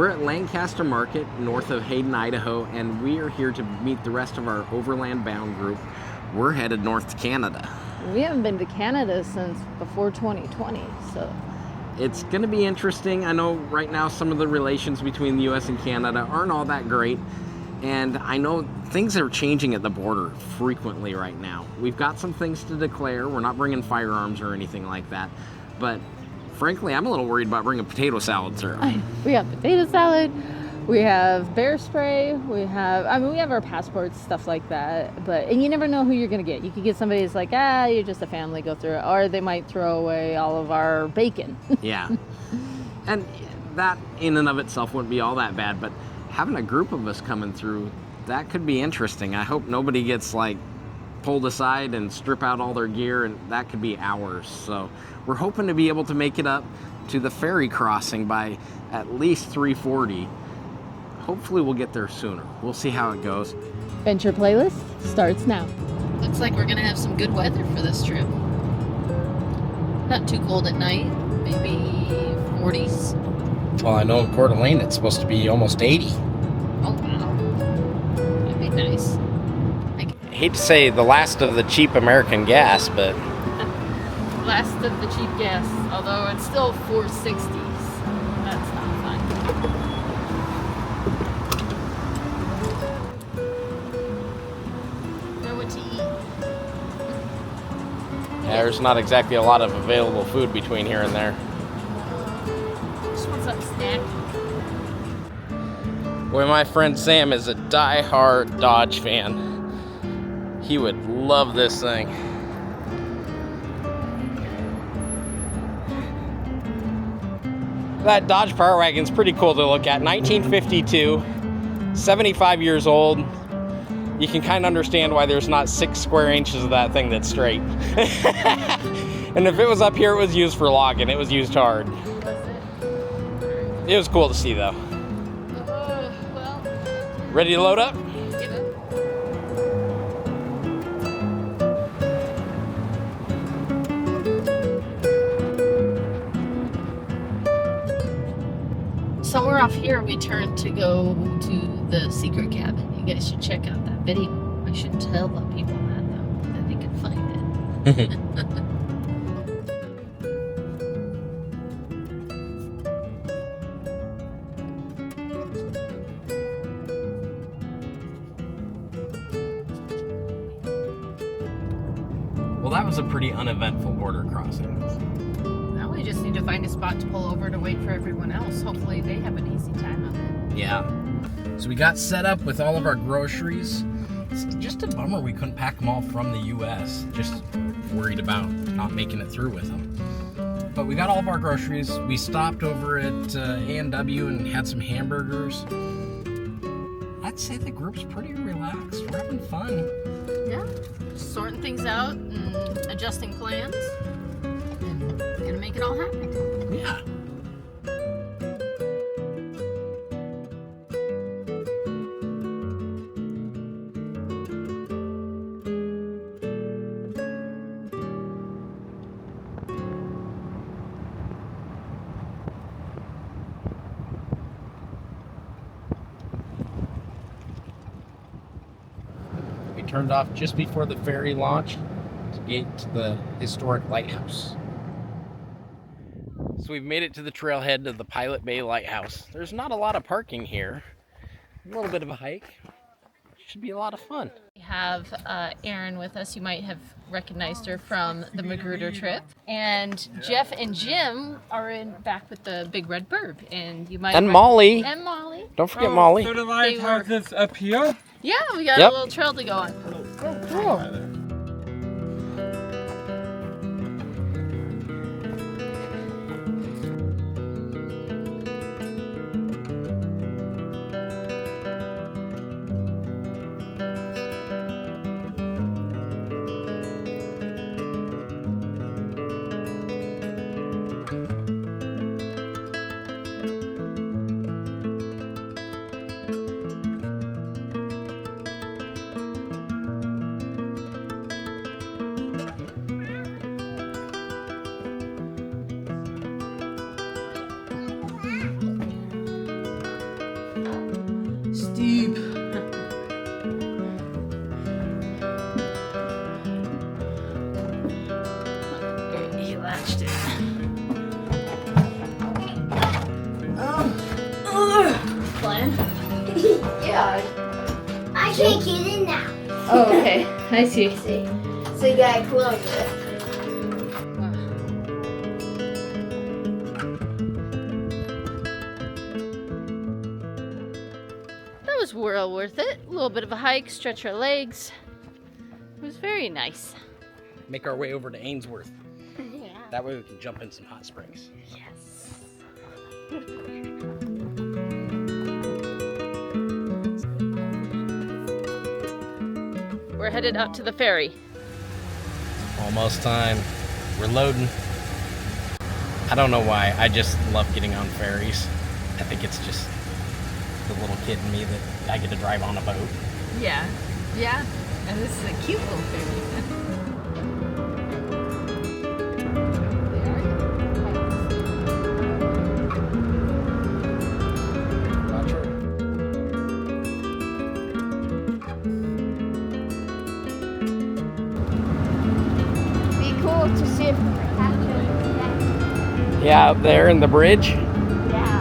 We're at Lancaster Market, north of Hayden, Idaho, and we are here to meet the rest of our overland bound group. We're headed north to Canada. We haven't been to Canada since before 2020, so... It's going to be interesting. I know right now some of the relations between the U.S. and Canada aren't all that great, and I know things are changing at the border frequently right now. We've got some things to declare. We're not bringing firearms or anything like that, but frankly, I'm a little worried about bringing potato salad syrup. We have potato salad, we have bear spray, we have our passports, stuff like that, and you never know who you're going to get. You could get somebody who's like, you're just a family, go through it, or they might throw away all of our bacon. Yeah. And that in and of itself wouldn't be all that bad, but having a group of us coming through, that could be interesting. I hope nobody gets pulled aside and strip out all their gear, and that could be hours. So we're hoping to be able to make it up to the ferry crossing by at least 3:40. Hopefully we'll get there sooner. We'll see how it goes. Venture playlist starts now. Looks like we're gonna have some good weather for this trip. Not too cold at night, maybe 40s. Well, I know in Coeur d'Alene it's supposed to be almost 80. Oh wow, that'd be nice. I hate to say the last of the cheap American gas, but... Last of the cheap gas, although it's still 460s. That's not fun. Know what to eat. Yeah, there's not exactly a lot of available food between here and there. Just want something snacky. Boy, my friend Sam is a die-hard Dodge fan. He would love this thing. That Dodge Power Wagon's pretty cool to look at. 1952, 75 years old. You can kind of understand why there's not 6 square inches of that thing that's straight. And if it was up here, it was used for logging. It was used hard. It was cool to see, though. Well. Ready to load up? Get it. Somewhere off here, we turned to go to the secret cabin. You guys should check out that video. I should tell the people that, though, that they can find it. Well, that was a pretty uneventful border crossing. Now we just need to find a spot to pull over to wait for everyone else. Hopefully they have an easy time of it. Yeah. So we got set up with all of our groceries. It's just a bummer we couldn't pack them all from the U.S. Just worried about not making it through with them. But we got all of our groceries. We stopped over at A&W and had some hamburgers. I'd say the group's pretty relaxed. We're having fun. Yeah, just sorting things out and adjusting plans. And gonna make it all happen. Yeah. Turned off just before the ferry launch to get to the historic lighthouse. So we've made it to the trailhead of the Pilot Bay Lighthouse. There's not a lot of parking here. A little bit of a hike. Should be a lot of fun. We have Erin with us. You might have recognized her from the Magruder trip. And Jeff and Jim are back with the Big Red Bird. And you might Molly. And Molly. Don't forget Molly. So the lighthouse is up here? Yeah, we got a little trail to go on. Oh, cool. can't get in now. Oh, okay. I see. See? So you gotta close it. That was well worth it. A little bit of a hike, stretch our legs. It was very nice. Make our way over to Ainsworth. Yeah. That way we can jump in some hot springs. Yes. We're headed out to the ferry. Almost time. We're loading. I don't know why. I just love getting on ferries. I think it's just the little kid in me that I get to drive on a boat. Yeah. Yeah. And this is a cute little ferry. Be cool to see if we capture that. Yeah, up there in the bridge. Yeah.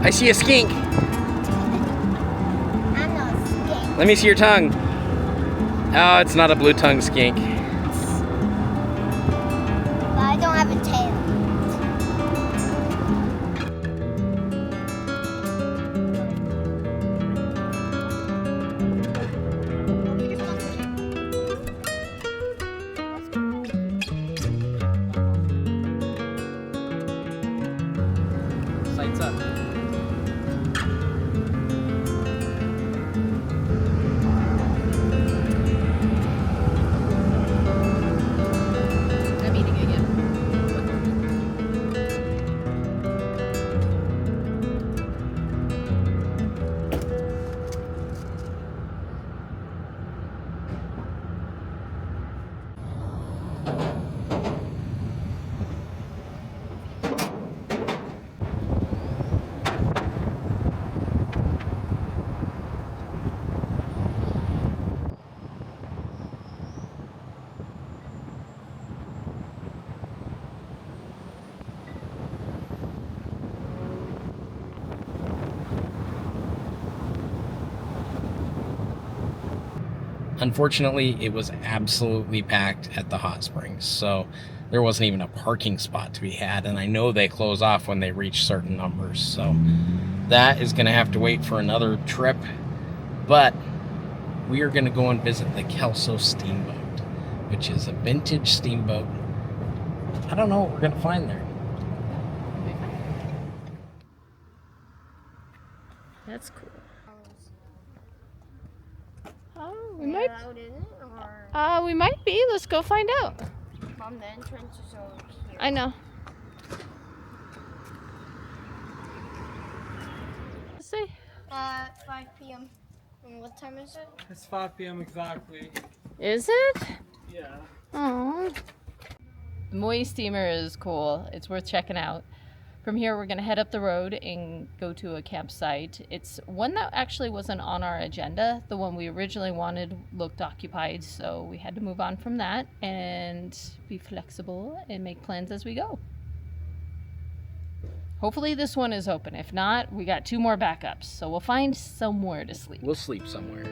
I see a skink. I'm not scared. Let me see your tongue. Oh, it's not a blue tongue skink. But I don't have a tail. Sights up. I'm eating again. Unfortunately, it was absolutely packed at the hot springs, so there wasn't even a parking spot to be had, and I know they close off when they reach certain numbers, so that is going to have to wait for another trip. But we are going to go and visit the Kelso Steamboat, which is a vintage steamboat. I don't know what we're going to find there. That's cool. We might. Allowed in it, or We might be. Let's go find out. Mom, the entrance is over here. I know. Let's see. 5 p.m. And what time is it? It's 5 p.m. exactly. Is it? Yeah. Oh. The Moy steamer is cool. It's worth checking out. From here, we're going to head up the road and go to a campsite. It's one that actually wasn't on our agenda. The one we originally wanted looked occupied, so we had to move on from that and be flexible and make plans as we go. Hopefully this one is open. If not, we got 2 more backups, so we'll find somewhere to sleep. We'll sleep somewhere.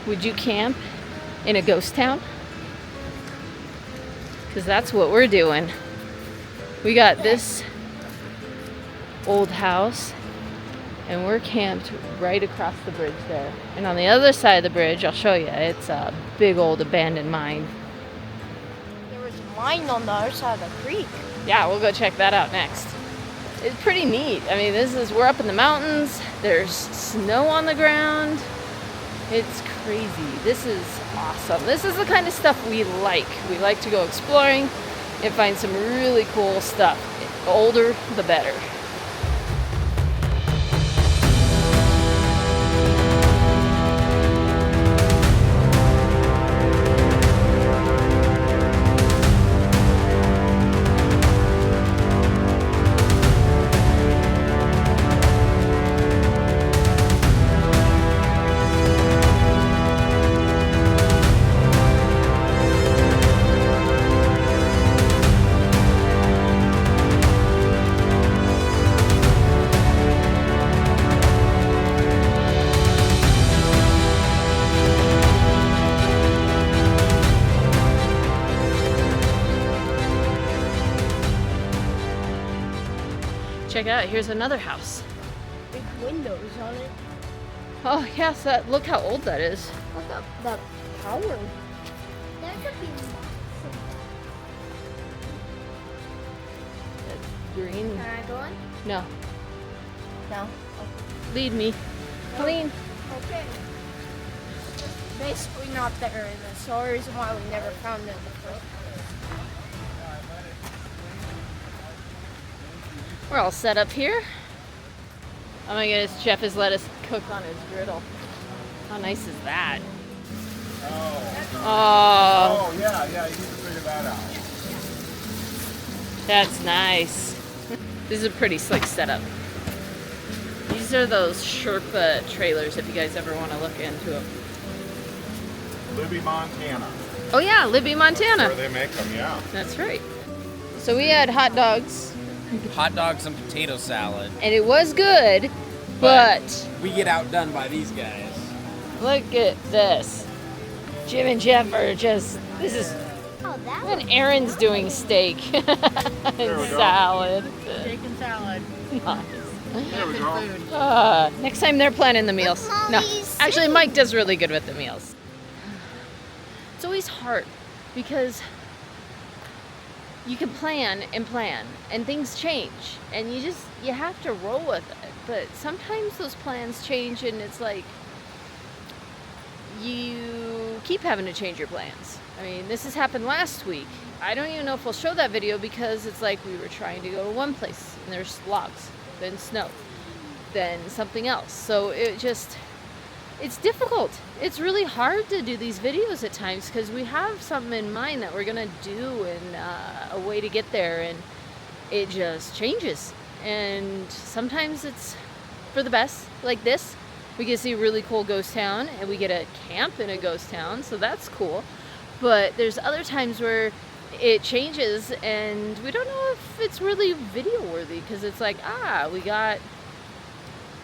Would you camp in a ghost town? Because that's what we're doing. We got this old house and we're camped right across the bridge there. And on the other side of the bridge, I'll show you, it's a big old abandoned mine. There was a mine on the other side of the creek. Yeah, we'll go check that out next. it's pretty neat. I mean, we're up in the mountains. There's snow on the ground. It's crazy. This is awesome. This is the kind of stuff we like. We like to go exploring and find some really cool stuff. The older, the better. Check it out, here's another house. Big windows on it. Oh yes, look how old that is. Look up the power. That could be massive. That's green. Can I go in? No, No. lead me. Clean. Okay. Basically not there, and that's the only reason why we never found it before. We're all set up here. Oh my goodness, Jeff has let us cook on his griddle. How nice is that? Oh, Yeah, you need to figure that out. that's nice. This is a pretty slick setup. These are those Sherpa trailers if you guys ever want to look into them. Libby, Montana. Oh yeah, Libby, Montana. Where they make them, yeah. That's right. So we had hot dogs, Hot dogs and potato salad. and it was good, but We get outdone by these guys. look at this. Jim and Jeff are just, this is, Oh, that and Aaron's doing steak and salad. Steak and salad. Nice. There we go. Next time they're planning the meals. No, Mommy's actually Mike does really good with the meals. It's always hard because you can plan and things change and you have to roll with it. But sometimes those plans change and it's like you keep having to change your plans. I mean, this has happened last week. I don't even know if we'll show that video because it's like we were trying to go to one place and there's logs, then snow, then something else. So it's difficult. It's really hard to do these videos at times because we have something in mind that we're gonna do and a way to get there, and it just changes. And sometimes it's for the best, like this. We get to see a really cool ghost town and we get to camp in a ghost town, so that's cool. But there's other times where it changes and we don't know if it's really video worthy because it's like, we got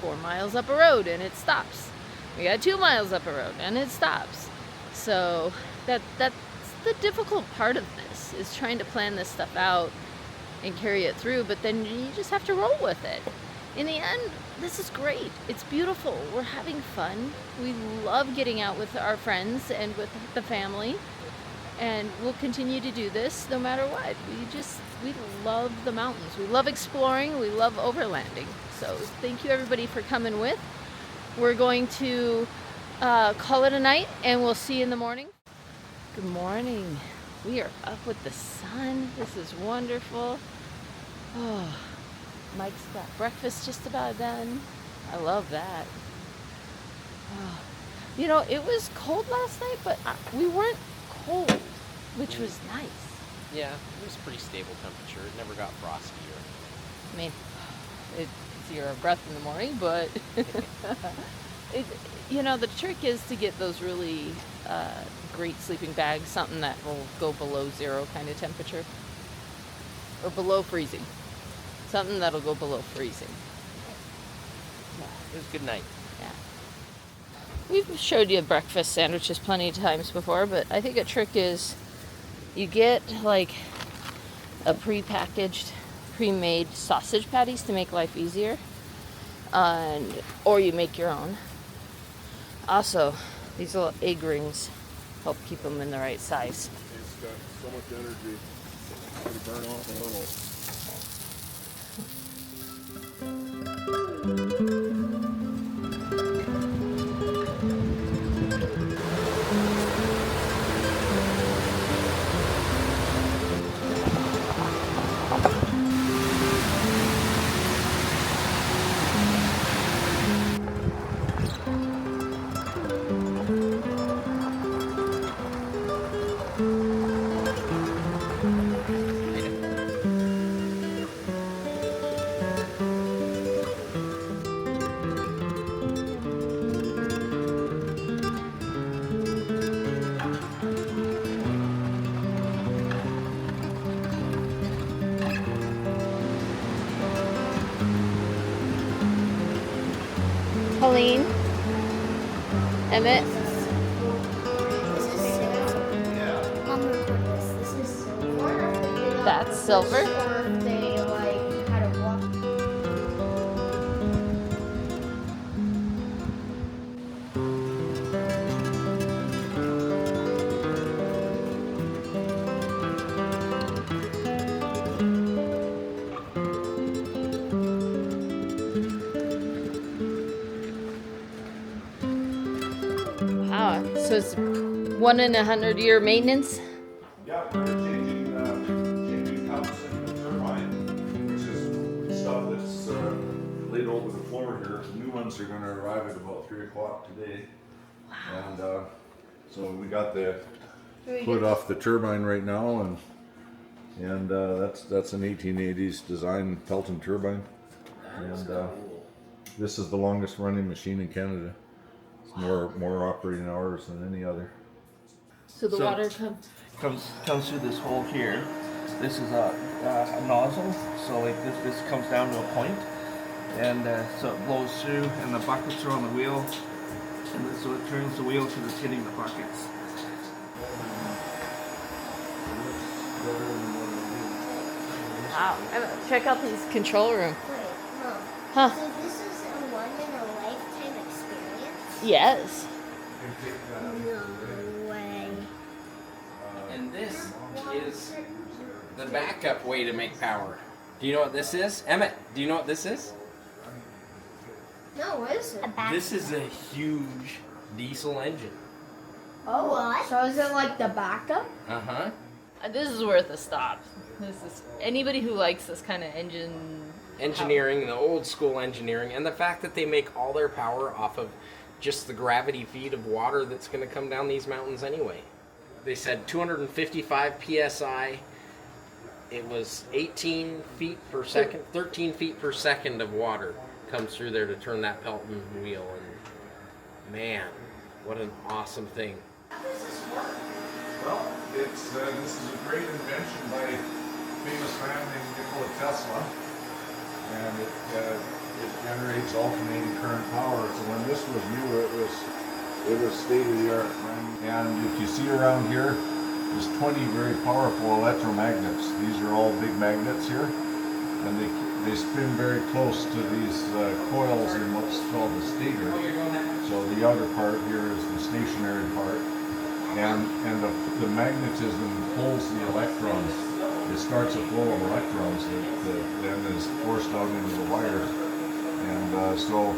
4 miles up a road and it stops. We got 2 miles up a road and it stops. So that's the difficult part of this, is trying to plan this stuff out and carry it through, but then you just have to roll with it. In the end, this is great. It's beautiful. We're having fun. We love getting out with our friends and with the family. And we'll continue to do this no matter what. We love the mountains. We love exploring. We love overlanding. So thank you everybody for coming with. We're going to call it a night and we'll see you in the morning. Good morning. We are up with the sun. This is wonderful. Oh, Mike's got breakfast just about done. I love that. Oh. You know, it was cold last night, but we weren't cold, which was nice. Yeah, it was pretty stable temperature. It never got frosty or... I mean, it's your breath in the morning, but the trick is to get those really great sleeping bags, something that will go below zero kind of temperature, or below freezing. Something that'll go below freezing. Yeah, it was a good night. Yeah. We've showed you breakfast sandwiches plenty of times before, but I think a trick is you get like a pre-packaged, pre-made sausage patties to make life easier, or you make your own. Also, these little egg rings help keep them in the right size. It's got so much energy. It's going to burn off a little. Colleen. Emmett. This is silver. Mom, record this. This is silver. That's silver. Or if they like had a walk. Wow. So it's 1 in 100-year maintenance. Yeah, we're changing cups in the turbine, which is stuff that's laid over the floor here. The new ones are going to arrive at about 3 o'clock today. And so we got the hood off the turbine right now, and that's an 1880s design Pelton turbine. And this is the longest running machine in Canada. It's more operating hours than any other. So the So- water comes through this hole here. This is a nozzle, so like this comes down to a point, and so it blows through, and the buckets are on the wheel, and so it turns the wheel because it's hitting the buckets. Wow. Check out this control room. Wait, Mom. Huh. So this is a one in a lifetime experience? Yes. No way. And this is the backup way to make power. Do you know what this is? Emmett, do you know what this is? No, what is it? This is a huge diesel engine. Oh, what? So is it like the backup? Uh-huh. This is worth a stop. This is anybody who likes this kind of engine. Engineering, the old school engineering, and the fact that they make all their power off of just the gravity feed of water that's going to come down these mountains anyway. They said 255 psi. It was 18 feet per second, 13 feet per second of water comes through there to turn that Pelton wheel. And man, what an awesome thing. Well, this is a great invention by a famous man named Nikola Tesla, and it generates alternating current power. So when this was new, it was state of the art. And if you see around here, there's 20 very powerful electromagnets. These are all big magnets here, and they spin very close to these coils in what's called the stator. So the outer part here is the stationary part. And the magnetism pulls the electrons. It starts a flow of electrons that then is forced out into the wire. And so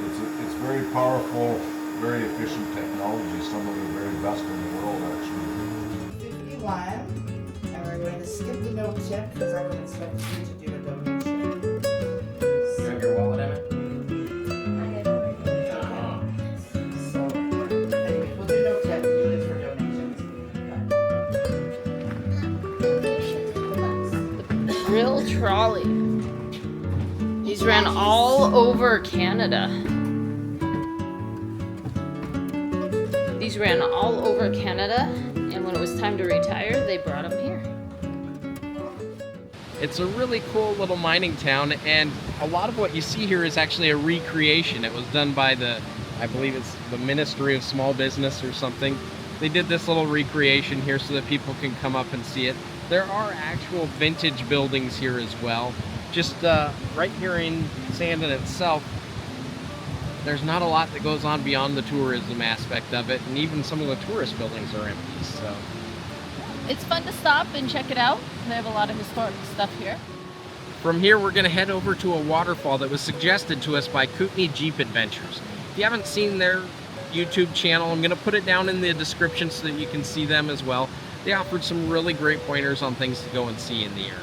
it's very powerful, very efficient technology, some of the very best in the world actually. 51, and we're going to skip the no tip because I would expect you to do a donation. You have your wallet, Emmett? So, anyway, we'll do no tip, we'll do it for donations. Grill trolley. These ran all over Canada. These ran all over Canada, and when it was time to retire, they brought them here. It's a really cool little mining town, and a lot of what you see here is actually a recreation. It was done by I believe it's the Ministry of Small Business or something. They did this little recreation here so that people can come up and see it. There are actual vintage buildings here as well. Just right here in Sandon itself, there's not a lot that goes on beyond the tourism aspect of it, and even some of the tourist buildings are empty. So It's fun to stop and check it out. They have a lot of historic stuff here. from here, we're going to head over to a waterfall that was suggested to us by Kootenay Jeep Adventures. If you haven't seen their YouTube channel, I'm going to put it down in the description so that you can see them as well. They offered some really great pointers on things to go and see in the area.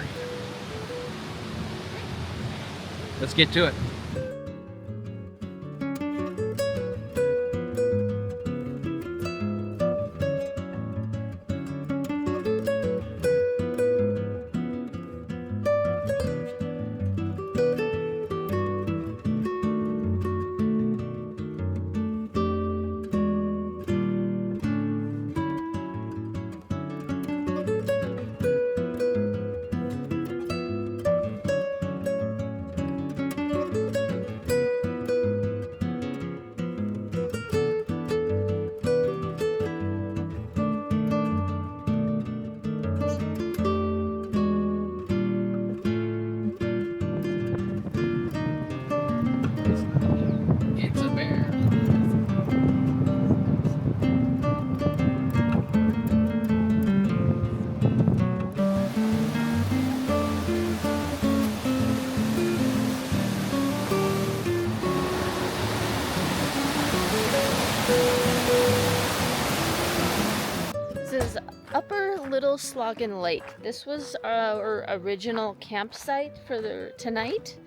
Let's get to it. Little Sloggin Lake. This was our original campsite for tonight,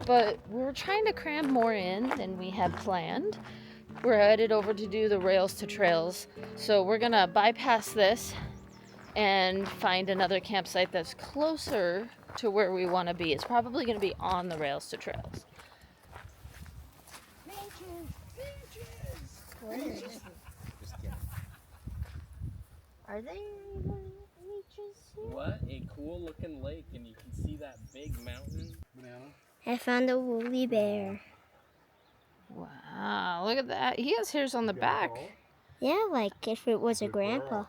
but we were trying to cram more in than we had planned. We're headed over to do the Rails to Trails, so we're gonna bypass this and find another campsite that's closer to where we want to be. It's probably going to be on the Rails to Trails. Are they beaches here? What a cool looking lake, and you can see that big mountain. I found a woolly bear. Wow, look at that. He has hairs on the back. Yeah, like if it was a grandpa.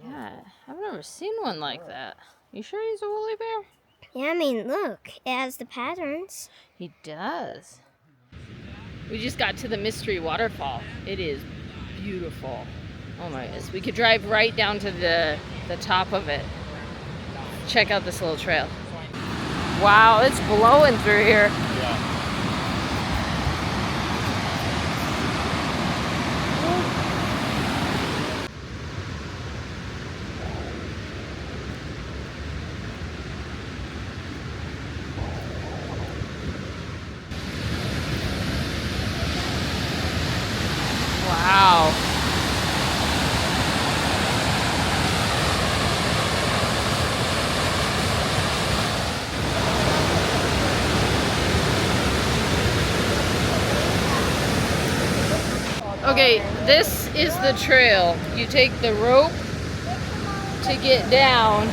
Yeah, I've never seen one like that. You sure he's a woolly bear? Yeah, I mean, look, it has the patterns. He does. We just got to the Mystery Waterfall. It is beautiful. Oh my goodness. We could drive right down to the top of it. Check out this little trail. Wow, it's blowing through here. Wow. Okay, this is the trail. You take the rope to get down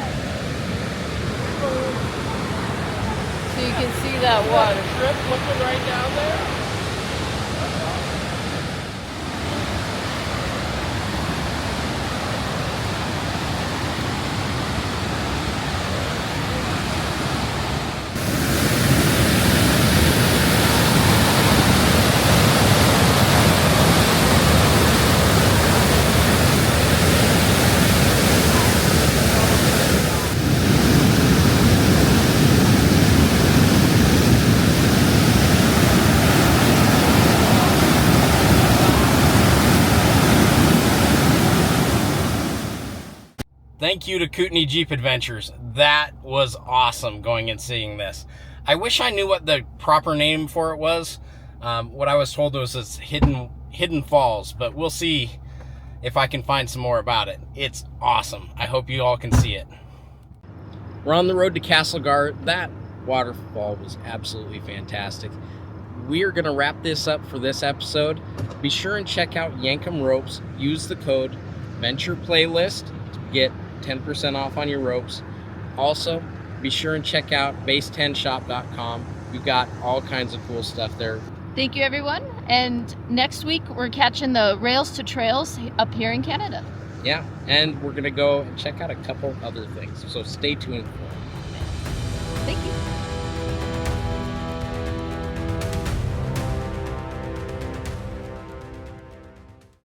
so you can see that water. Shrimp looking right down there. Thank you to Kootenay Jeep Adventures. That was awesome going and seeing this. I wish I knew what the proper name for it was. What I was told was it's Hidden Falls, but we'll see if I can find some more about it. It's awesome. I hope you all can see it. We're on the road to Castlegar. That waterfall was absolutely fantastic. We are going to wrap this up for this episode. Be sure and check out Yankum Ropes. Use the code Venture Playlist to get 10% off on your ropes. Also, be sure and check out base10shop.com. We've got all kinds of cool stuff there. Thank you, everyone. And next week, we're catching the Rails to Trails up here in Canada. Yeah, and we're going to go and check out a couple other things. So stay tuned for it. Thank you.